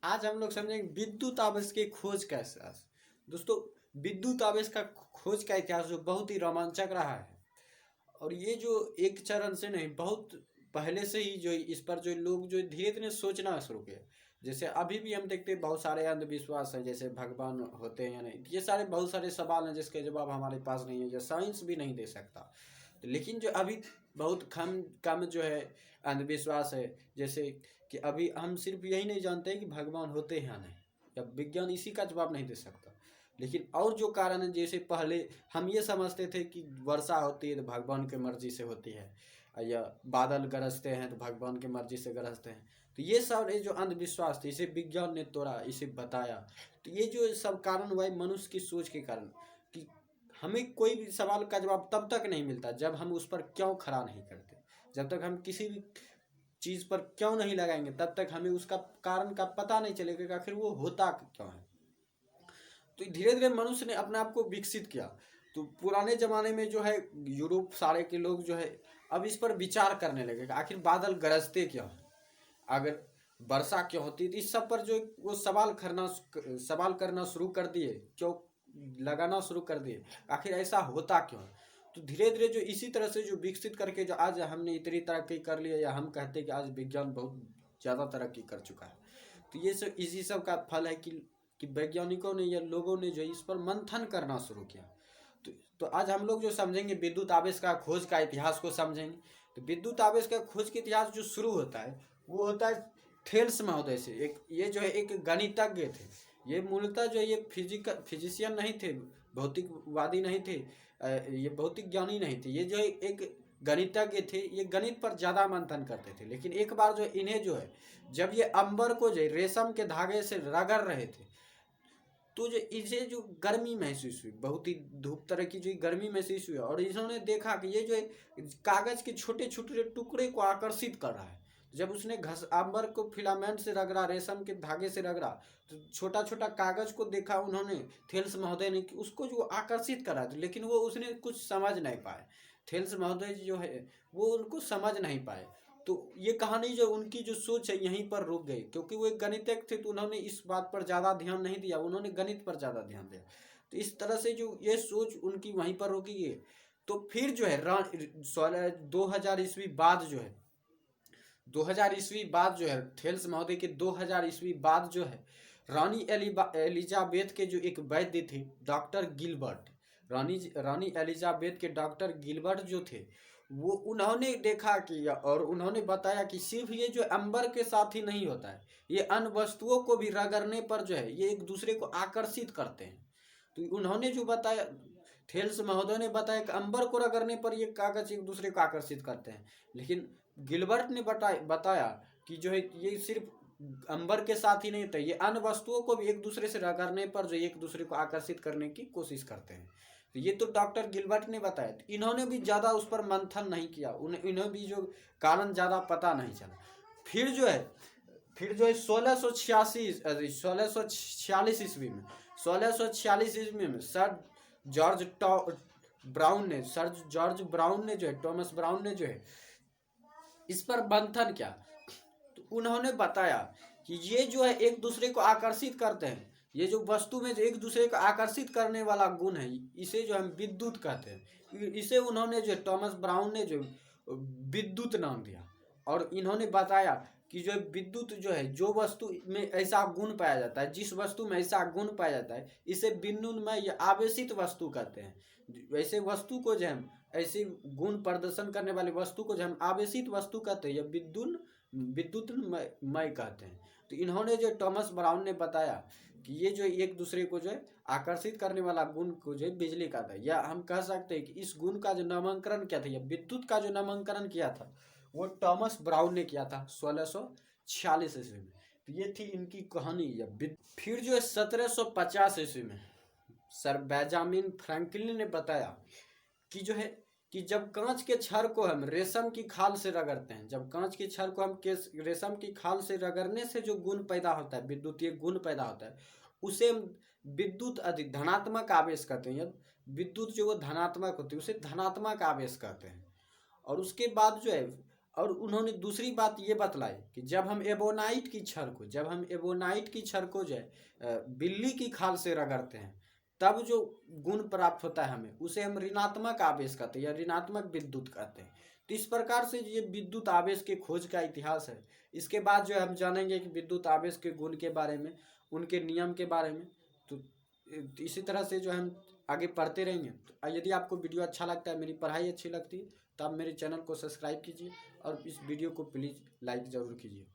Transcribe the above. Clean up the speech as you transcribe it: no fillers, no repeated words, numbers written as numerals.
आज हम लोग समझेंगे विद्युत आवेश की खोज का इतिहास। दोस्तों, विद्युत आवेश का खोज का इतिहास जो बहुत ही रोमांचक रहा है, और ये जो एक चरण से नहीं, बहुत पहले से ही जो इस पर जो लोग जो धीरे धीरे सोचना शुरू किए। जैसे अभी भी हम देखते हैं बहुत सारे अंधविश्वास हैं, जैसे भगवान होते हैं या नहीं, ये सारे बहुत सारे सवाल हैं जिसके जवाब हमारे पास नहीं है, जो साइंस भी नहीं दे सकता। तो लेकिन जो अभी बहुत कम कम जो है अंधविश्वास है, जैसे कि अभी हम सिर्फ यही नहीं जानते हैं कि भगवान होते हैं या नहीं, या विज्ञान इसी का जवाब नहीं दे सकता। लेकिन और जो कारण है, जैसे पहले हम ये समझते थे कि वर्षा होती है तो भगवान की मर्जी से होती है, या बादल गरजते हैं तो भगवान की मर्जी से गरजते हैं। तो ये सब ये जो अंधविश्वास थे, इसे विज्ञान ने तोड़ा, इसे बताया। तो ये जो सब कारण हुआ है मनुष्य की सोच के कारण, कि हमें कोई भी सवाल का जवाब तब तक नहीं मिलता जब हम उस पर क्यों खड़ा नहीं करते। जब तक हम किसी भी चीज़ पर क्यों नहीं लगाएंगे तब तक हमें उसका कारण का पता नहीं चलेगा कि आखिर वो होता क्यों है। तो धीरे धीरे मनुष्य ने अपने आप को विकसित किया। तो पुराने ज़माने में जो है यूरोप सारे के लोग जो है अब इस पर विचार करने लगे कि आखिर बादल गरजते क्यों हैं, अगर वर्षा क्यों होती है। तो इस सब पर जो वो सवाल करना शुरू कर दिए, क्यों लगाना शुरू कर दिए, आखिर ऐसा होता क्यों है। तो धीरे धीरे जो इसी तरह से जो विकसित करके जो आज हमने इतनी तरक्की कर ली है, या हम कहते हैं कि आज विज्ञान बहुत ज़्यादा तरक्की कर चुका है। तो ये सब इसी सब का फल है कि वैज्ञानिकों ने या लोगों ने जो इस पर मंथन करना शुरू किया। तो आज हम लोग जो समझेंगे विद्युत आवेश का खोज का इतिहास को समझेंगे। तो विद्युत आवेश का खोज के इतिहास जो शुरू होता है वो होता है थेल्स महोदय से। एक ये जो है एक गणितज्ञ थे। ये मूलतः जो ये फिजिशियन नहीं थे, भौतिकवादी नहीं थे, ये भौतिक ज्ञानी नहीं थे। ये जो एक गणितज्ञ थे, ये गणित पर ज़्यादा मंथन करते थे। लेकिन एक बार जो इन्हें जो है जब ये अंबर को जो रेशम के धागे से रगड़ रहे थे, तो जो इसे जो गर्मी महसूस हुई, बहुत ही धूप तरह की जो गर्मी महसूस हुई, और इन्होंने देखा कि ये जो कागज के छोटे छोटे टुकड़े को आकर्षित कर रहा है। जब उसने घस अंबर को फिलामेंट से रगड़ा, रेशम के धागे से रगड़ा, तो छोटा छोटा कागज को देखा उन्होंने, थेल्स महोदय ने, कि उसको जो आकर्षित करा था। लेकिन वो उसने कुछ समझ नहीं पाए। थेल्स महोदय जो है वो उनको समझ नहीं पाए। तो ये कहानी जो उनकी जो सोच है यहीं पर रुक गई, क्योंकि वो एक गणितज्ञ थे तो उन्होंने इस बात पर ज़्यादा ध्यान नहीं दिया, उन्होंने गणित पर ज़्यादा ध्यान दिया। तो इस तरह से जो ये सोच उनकी वहीं पर रुकी है। तो फिर जो है 2000 ईस्वी बाद जो है, 2000 ईस्वी बाद जो है, थेल्स महोदय के 2000 ईस्वी बाद जो है, रानी एलिजाबेथ के जो एक वैद्य थे, डॉक्टर गिलबर्ट, रानी एलिजाबेथ के डॉक्टर गिलबर्ट जो थे, वो उन्होंने देखा कि, और उन्होंने बताया कि सिर्फ ये जो अंबर के साथ ही नहीं होता है, ये अन्य वस्तुओं को भी रगड़ने पर जो है ये एक दूसरे को आकर्षित करते हैं। तो उन्होंने जो बताया, थेल्स महोदय ने बताया कि अंबर को रगड़ने पर ये कागज एक दूसरे को आकर्षित करते हैं। लेकिन गिलबर्ट ने बताया कि जो है ये सिर्फ अंबर के साथ ही नहीं होता, ये अन्य वस्तुओं को भी एक दूसरे से रगड़ने पर जो एक दूसरे को आकर्षित करने की कोशिश करते हैं। तो ये तो डॉक्टर गिलबर्ट ने बताया। तो इन्होंने भी ज़्यादा उस पर मंथन नहीं किया, इन्हें भी जो कारण ज़्यादा पता नहीं चला। फिर जो है 1646 ईस्वी में, 1646 ईस्वी में सर जॉर्ज ब्राउन ने जो है, टॉमस ब्राउन ने जो है इस पर मंथन किया। तो उन्होंने बताया कि ये जो है एक दूसरे को आकर्षित करते हैं। ये जो वस्तु में जो एक दूसरे को आकर्षित करने वाला गुण है, इसे जो हम विद्युत कहते हैं। इसे उन्होंने जो टॉमस ब्राउन ने जो विद्युत नाम दिया। और इन्होंने बताया कि जो विद्युत जो है, जो वस्तु में ऐसा गुण पाया जाता है, जिस वस्तु में ऐसा गुण पाया जाता है, इसे विद्युन्मय या आवेशित वस्तु कहते हैं। वैसे वस्तु को जो हम ऐसे गुण प्रदर्शन करने वाली वस्तु को जो हम आवेशित वस्तु कहते हैं या विद्युतमय कहते हैं। तो इन्होंने जो टॉमस ब्राउन ने बताया कि ये जो एक दूसरे को जो है आकर्षित करने वाला गुण को जो है बिजली का था, या हम कह सकते हैं कि इस गुण का जो नामांकन किया था, या विद्युत का जो नामांकन किया था, वो टॉमस ब्राउन ने किया था 1646 ईस्वी में। तो ये थी इनकी कहानी। या फिर जो है 1750 ईस्वी में सर बेंजामिन फ्रैंकलिन ने बताया कि जो है कि जब कांच के छड़ को हम रेशम की खाल से रगड़ते हैं, जब कांच के छड़ को हम रेशम की खाल से रगड़ने से जो गुण पैदा होता है, विद्युतीय गुण पैदा होता है, उसे हम विद्युत अधिक धनात्मक आवेश कहते हैं। विद्युत जो वो धनात्मक होती है उसे धनात्मक आवेश कहते हैं। और उसके बाद जो है और उन्होंने दूसरी बात ये बतलाई कि जब हम एबोनाइट की छड़ को जो है बिल्ली की खाल से रगड़ते हैं, तब जो गुण प्राप्त होता है हमें, उसे हम ऋणात्मक आवेश कहते हैं या ऋणात्मक विद्युत कहते हैं। तो इस प्रकार से ये विद्युत आवेश के खोज का इतिहास है। इसके बाद जो है हम जानेंगे कि विद्युत आवेश के गुण के बारे में, उनके नियम के बारे में। तो इसी तरह से जो हम आगे पढ़ते रहेंगे। तो यदि आपको वीडियो अच्छा लगता है, मेरी पढ़ाई अच्छी लगती है, तो आप मेरे चैनल को सब्सक्राइब कीजिए और इस वीडियो को प्लीज़ लाइक ज़रूर कीजिए।